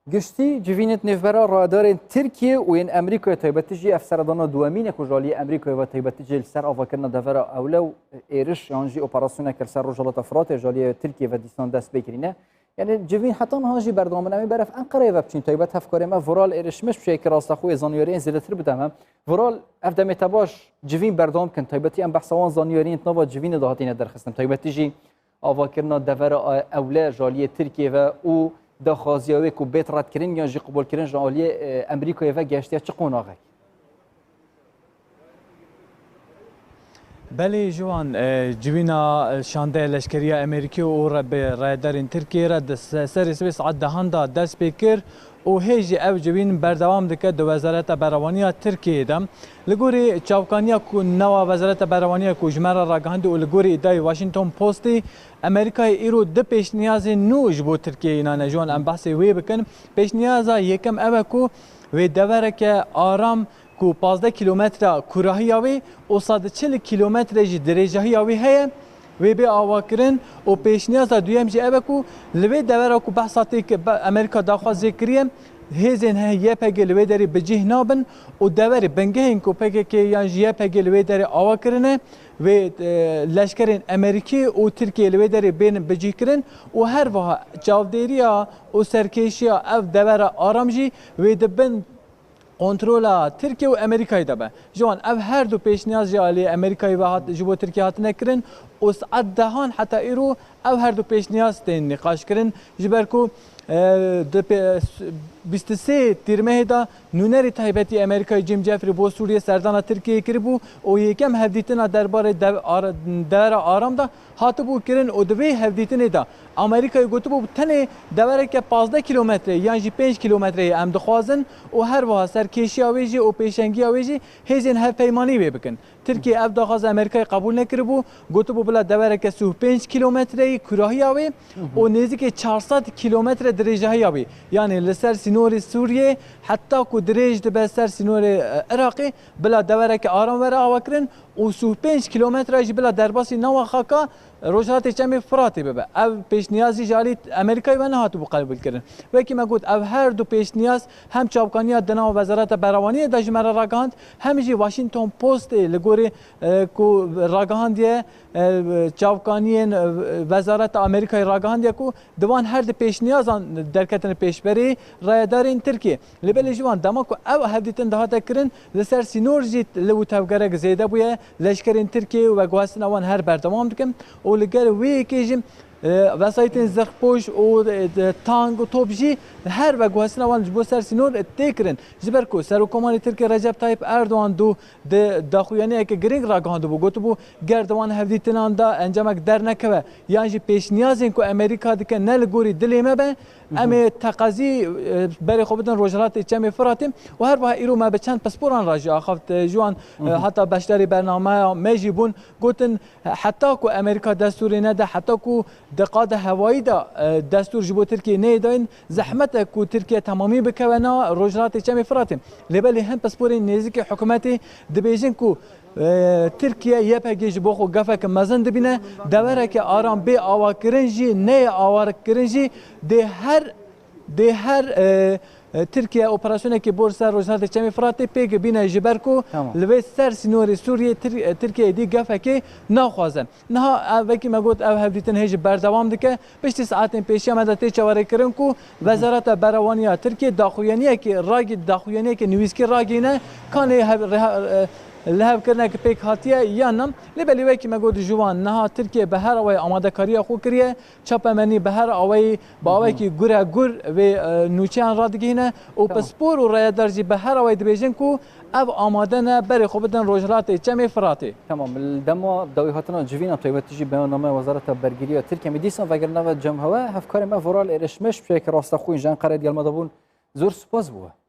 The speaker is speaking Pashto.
گشتی جوینت نفبرا رادار ترکیه و این امریکا تایبتیجی افسردانا دوامینه کجالی امریکا و تایبتیجی سر آفاکرنا دفرا اولو ایرش یانجی اپراسیون کر سر رجالات افراد جالی ترکیه و دیستان دست بگیرینه یعنی جوین حتی هاجی بردامن امی برف انقره و بچین تایبت هفکار ما ورال ایرش مش بشه که راست خوی زانیاری زیادتر بدم ورال افدم تباش جوین بردام کن تایبتی ام بحثوان زانیاری نوا جوین دهاتین درخستم تایبتیجی آفاکرنا دفرا اول جالی ترکیه و او دخوازیاوی کو بیت رد کردن یا جی قبول کردن جالی امریکا و گشتیا چه قوناغی بله جوان جوینا شانده لشکری امریکی و رادار ترکیه را سر سویس عدهان دا دست بکر و هیچ او جوین بردوام دکه دو وزارت بروانی ترکیه دم لگوری چاوکانیا کو نوا وزارت بروانی کو جمره راگاند و لگوری ادای واشنگتن پستی امریکا ایرو د پیش نیاز نوج بو ترکیه اینا نجوان ام بحث وی بکن پیش نیاز یکم او کو و دوره که آرام کو 15 کیلومتر کوراهی وی و 140 کیلومتر درجه وی هه و به آواکرین و پیش نیاز دویم جه او کو لوی دوره کو بحثاتی که امریکا داخل ذکریم هزین هیه پگل وی داری بجه نابن و دوره بنگه این کو پگه که یان جه پگل وی داری آواکرینه و لشکرین امریکی و ترکیه لوی داری بین بجه کرن و هر وها چاودیریا و سرکشیا اف دوره آرامجی و دبن کنترل ترکیه و امریکای دبه جوان اف هر دو پیش نیاز جالی امریکای و هات جبو ترکیه هات نکرن و ساعت دهان حتی ایرو اف هر دو پیش نیاز تین نقاش کرن جبرکو 23 تیرمه دا نونری تایبتی امریکای جیم جفری بو سوریه سردان ترکیه کربو و یکم هفدیتنا درباره دور آرام دا هاتبو کرن و دوی هفدیتنه دا امریکای گوتبو تنه دوره که 15 کیلومتر یعنی 5 کیلومتر ام دخوازن و هر وها سرکشی اویجی و پیشنگی اویجی هزین هف پیمانی بی بکن ترکیه اف داخواز امریکای قبول نکربو گوتبو بلا دوره که 35 کیلومتر کوراهی اوی و نزدیک 400 کیلومتر درجه اوی یعنی لسر سینور سوریه حتی کو درج به سر سینور عراقی بلا دوره که آرام ور آوکرن و 35 کیلومتر اج بلا درباسی نو خاکا روجات چمی فراتی ببه او پیش نیازی جالی امریکای و نه تو قبول کردن و کی مگود او هر دو پیش نیاز هم چاوکانیا دنا وزارت بروانی د جمره راگاند هم جی واشنگتن پست لگوری کو راگاندیه چاوکانی وزارت امریکای راگاندیه کو دوان هر دو پیش نیاز درکتن پیش بری رادار ترکیه لبل جوان دما کو او هدیتن دهات کرن لسر سینور جیت لو توگره زیاده بویه لشکر ترکیه و گواستن اوان هر بردمام دکم و لگر وی کیجم وسایت زخپوش و تانگ و توپجی هر و گواستن اوان جبو سر سینور تکرن جبر کو سر حکومت ترکیه رجب طیب اردوان دو داخویانی که گرینگ راگاند بو گوتو بو گردوان هفدیتنان دا انجامک در نکوه یعنی پیش نیازین کو امریکا دکه نل گوری دلیمه به امی تقاضی برای خوبتن روجرات چمی فراتیم و هر وقت ایرو ما به چند پاسپوران راجع آخفت جوان حتی بشتری برنامه میجیبون گوتن حتی کو امریکا دستوری نده حتی کو دقاد هوایی دا دستور جبو ترکیه نیداین زحمت کو ترکیه تمامی بکونا روجرات چمی فراتیم لبلی هم پاسپوری نزدیک حکومتی دبیجن کو ترکیه یه پگیج بخو گفه که مزن دبینه دوره که آرام به آوا کرنجی نه آوار کرنجی ده هر ترکیه اپراسیونه که بورس روزنامه چمی فراتی پیگ بینه جبرکو لوی سر سینوری سوریه ترکیه دی گفه که نخوازن نه وکی مگود او هفدیتن هیچ بردوام دکه پشت ساعتین پیشی آمده تی چواره کرن کو وزارت بروانی ترکیه داخویانیه که راگی داخویانیه که نویسکی راگی نه کانه لهب کرنا که پیک هاتیه یا نم لبلی وی که مگود جوان نه ترکیه به هر اوی آماده کاری خو کریه چپ منی به هر اوی با اوی که گوره گور و نوچان را دگینه و پاسپور و رادار جی به هر اوی دبیجن کو او آماده نه بر خوبتن روجرات چمی فراتی تمام الدم دوی هاتنا جوینا تایبتیجی بیاننامه وزارت برگیری ترکیه میدیسن وگرنه جمهوه هفکار ما ورال ارشمش بشه که راست خوین جان قرد یلمدبون زور سپاس بوه